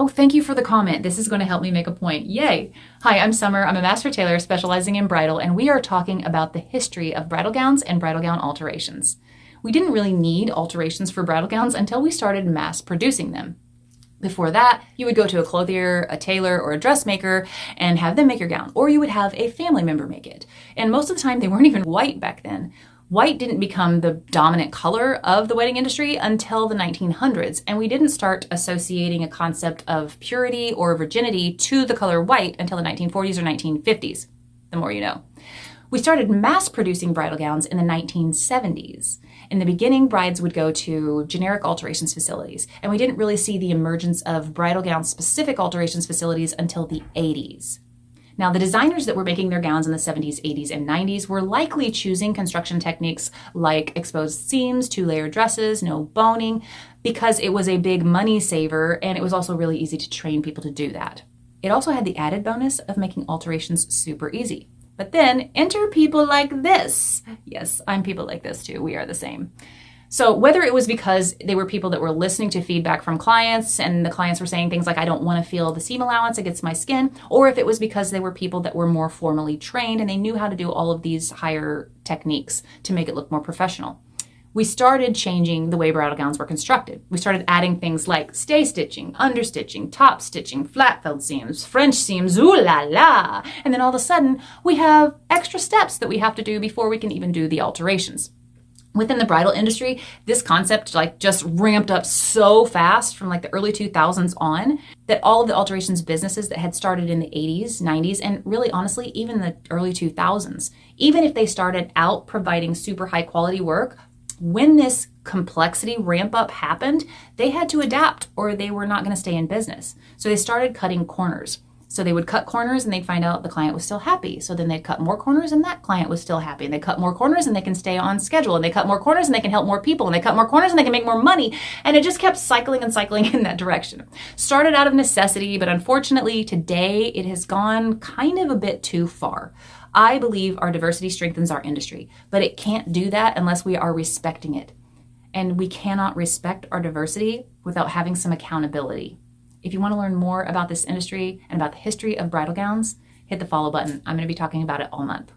Oh, thank you for the comment. This is going to help me make a point. Yay. Hi, I'm Summer. I'm a master tailor specializing in bridal, and we are talking about the history of bridal gowns and bridal gown alterations. We didn't really need alterations for bridal gowns until we started mass producing them. Before that, you would go to a clothier, a tailor, or a dressmaker and have them make your gown, or you would have a family member make it. And most of the time, they weren't even white back then. White didn't become the dominant color of the wedding industry until the 1900s, and we didn't start associating a concept of purity or virginity to the color white until the 1940s or 1950s. The more you know. We started mass producing bridal gowns in the 1970s. In the beginning, brides would go to generic alterations facilities, and we didn't really see the emergence of bridal gown specific alterations facilities until the 80s. Now, the designers that were making their gowns in the 70s, 80s, and 90s were likely choosing construction techniques like exposed seams, two-layer dresses, no boning, because it was a big money saver, and it was also really easy to train people to do that. It also had the added bonus of making alterations super easy. But then enter people like this. Yes, I'm people like this too. We are the same. So whether it was because they were people that were listening to feedback from clients and the clients were saying things like, I don't want to feel the seam allowance against my skin, or if it was because they were people that were more formally trained and they knew how to do all of these higher techniques to make it look more professional. We started changing the way bridal gowns were constructed. We started adding things like stay stitching, understitching, top stitching, flat felt seams, French seams, ooh la la. And then all of a sudden, we have extra steps that we have to do before we can even do the alterations. Within the bridal industry, this concept just ramped up so fast from the early 2000s on that all of the alterations businesses that had started in the 80s, 90s, and really honestly, even the early 2000s, even if they started out providing super high quality work, when this complexity ramp up happened, they had to adapt or they were not going to stay in business. So they started cutting corners. So they would cut corners and they'd find out the client was still happy. So then they'd cut more corners and that client was still happy. And they cut more corners and they can stay on schedule. And they cut more corners and they can help more people. And they cut more corners and they can make more money. And it just kept cycling and cycling in that direction. Started out of necessity, but unfortunately today it has gone kind of a bit too far. I believe our diversity strengthens our industry, but it can't do that unless we are respecting it. And we cannot respect our diversity without having some accountability. If you want to learn more about this industry and about the history of bridal gowns, hit the follow button. I'm going to be talking about it all month.